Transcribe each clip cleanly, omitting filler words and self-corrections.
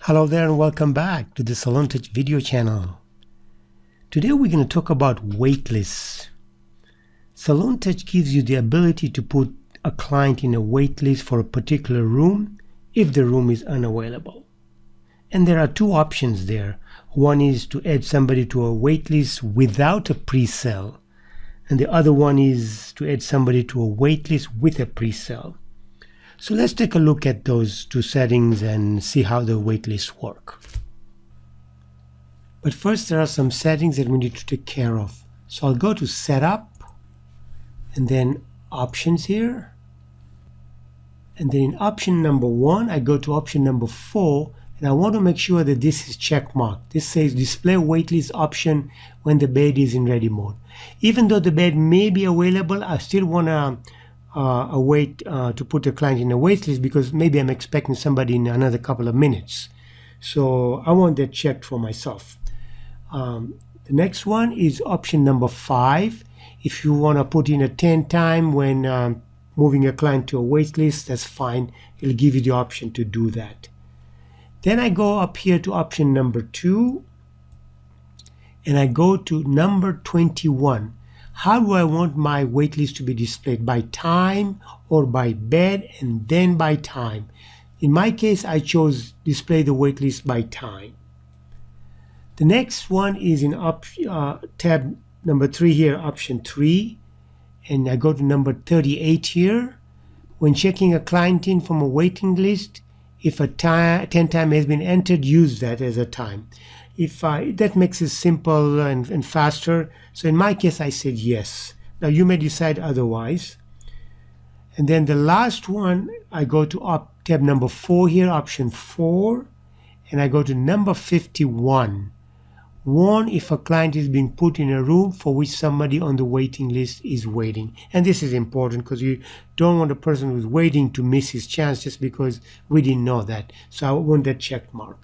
Hello there and welcome back to the SalonTouch video channel. Today we're going to talk about waitlists. SalonTouch gives you the ability to put a client in a waitlist for a particular room if the room is unavailable. And there are two options there. One is to add somebody to a waitlist without a pre-sale, and the other one is to add somebody to a waitlist with a pre-sale. So let's take a look at those two settings and see how the waitlists work. But first, there are some settings that we need to take care of. So I'll go to Setup and then Options here. And then in option number 1, I go to option number 4, and I want to make sure that this is check marked. This says Display Waitlist option when the bed is in ready mode. Even though the bed may be available, I still want to to put the client in a wait list because maybe I'm expecting somebody in another couple of minutes. So I want that checked for myself. The next one is option number 5. If you want to put in a 10 time when moving a client to a wait list, that's fine. It'll give you the option to do that. Then I go up here to option number 2 and I go to number 21. How do I want my waitlist to be displayed? By time or by bed and then by time? In my case, I chose display the waitlist by time. The next one is in tab number 3 here, option 3. And I go to number 38 here. When checking a client in from a waiting list, if a 10 time has been entered, use that as a time. If that makes it simple and faster. So in my case, I said yes. Now you may decide otherwise. And then the last one, I go to tab number 4 here, option 4, and I go to number 51. Warn if a client is being put in a room for which somebody on the waiting list is waiting. And this is important because you don't want a person who's waiting to miss his chance just because we didn't know that. So I want that check mark.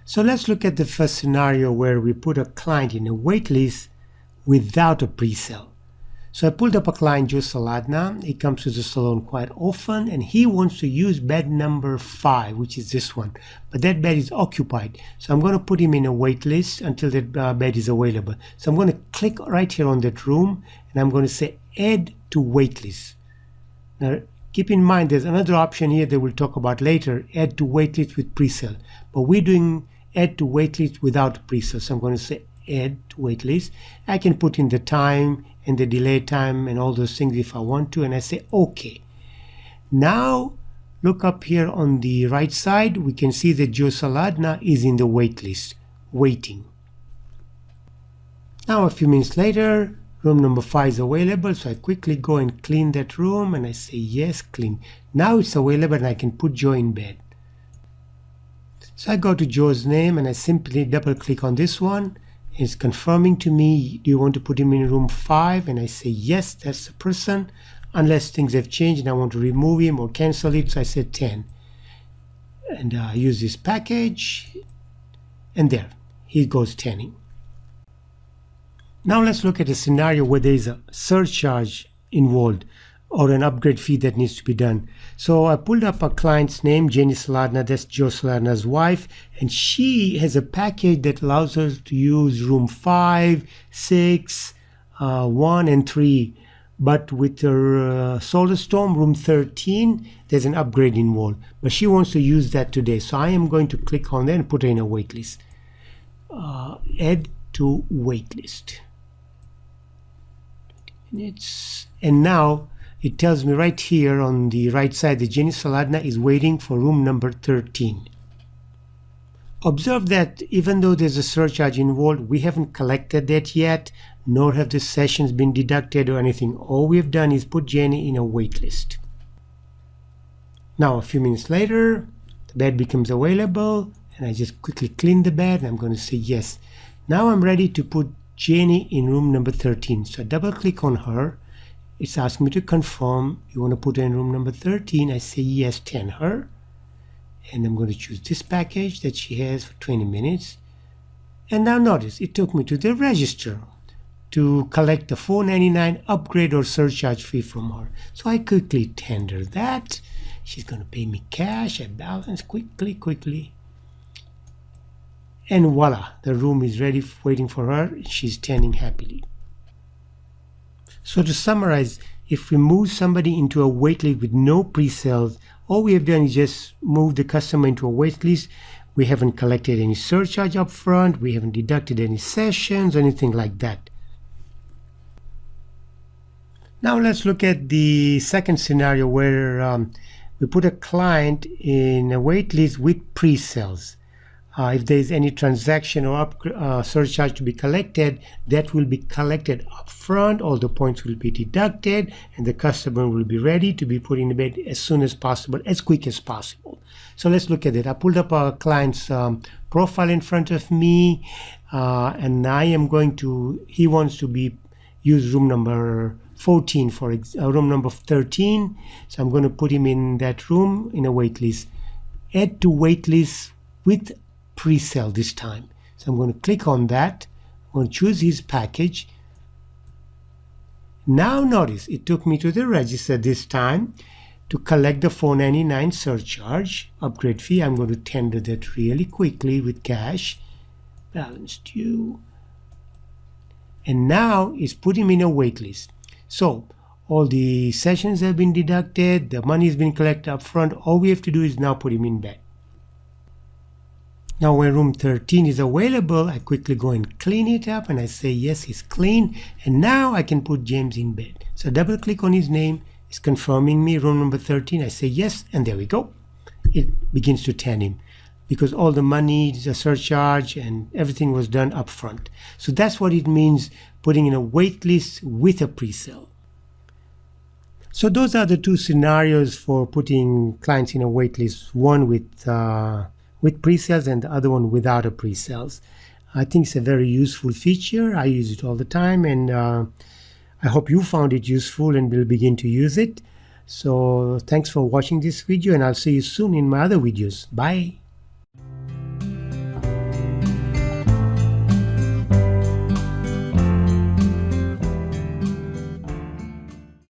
So let's look at the first scenario where we put a client in a wait list without a pre-sale. So I pulled up a client, Joe Saladna. He comes to the salon quite often and he wants to use bed number 5, which is this one. But that bed is occupied. So I'm going to put him in a wait list until that bed is available. So I'm going to click right here on that room and I'm going to say Add to Wait List. Now keep in mind there's another option here that we'll talk about later, Add to Wait List with pre-sale. But we're doing Add to waitlist without pre-sale. So I'm going to say add to waitlist. I can put in the time and the delay time and all those things if I want to, and I say OK. Now look up here on the right side. We can see that Joe Saladna is in the waitlist, waiting. Now a few minutes later, room number 5 is available, so I quickly go and clean that room and I say yes, clean. Now it's available and I can put Joe in bed. So I go to Joe's name and I simply double click on this one. It's confirming to me, do you want to put him in room 5? And I say yes, that's the person, unless things have changed and I want to remove him or cancel it. So I said 10. And I use this package and there, he goes 10ing. Now let's look at a scenario where there is a surcharge involved or an upgrade fee that needs to be done. So I pulled up a client's name, Jenny Saladna, that's Joe Saladna's wife, and she has a package that allows her to use room 5, 6, 1, and 3. But with her Solar Storm, room 13, there's an upgrade involved. But she wants to use that today. So I am going to click on that and put her in a waitlist. Add to waitlist. And now it tells me right here on the right side that Jenny Saladna is waiting for room number 13. Observe that even though there's a surcharge involved, we haven't collected that yet, nor have the sessions been deducted or anything. All we have done is put Jenny in a wait list. Now a few minutes later, the bed becomes available and I just quickly clean the bed and I'm going to say yes. Now I'm ready to put Jenny in room number 13. So I double click on her. It's asking me to confirm. You want to put her in room number 13. I say yes, 10 her. And I'm going to choose this package that she has for 20 minutes. And now notice, it took me to the register to collect the $4.99 upgrade or surcharge fee from her. So I quickly tender that. She's going to pay me cash, a balance, quickly. And voila, the room is ready, waiting for her. She's standing happily. So to summarize, if we move somebody into a waitlist with no pre-sales, all we have done is just move the customer into a waitlist. We haven't collected any surcharge up front. We haven't deducted any sessions, anything like that. Now let's look at the second scenario where we put a client in a waitlist with pre-sales. If there is any transaction or surcharge to be collected, that will be collected up front. All the points will be deducted, and the customer will be ready to be put in bed as soon as possible, as quick as possible. So let's look at it. I pulled up our client's profile in front of me, and I am going to. He wants to use room number 14 for room number 13. So I'm going to put him in that room in a waitlist. Add to waitlist with pre-sale this time. So I'm going to click on that. I'm going to choose his package. Now notice it took me to the register this time to collect the $4.99 surcharge upgrade fee. I'm going to tender that really quickly with cash. Balance due. And now it's put him in a wait list. So all the sessions have been deducted, the money has been collected up front. All we have to do is now put him in bed. Now when room 13 is available, I quickly go and clean it up and I say yes, it's clean, and now I can put James in bed. So double click on his name, it's confirming me room number 13. I say yes, and there we go. It begins to tan him because all the money, the surcharge and everything was done up front. So that's what it means putting in a wait list with a pre-sale. So those are the two scenarios for putting clients in a wait list, one with pre-sales and the other one without a pre-sales. I think it's a very useful feature. I use it all the time, and I hope you found it useful and will begin to use it. So thanks for watching this video, and I'll see you soon in my other videos. Bye.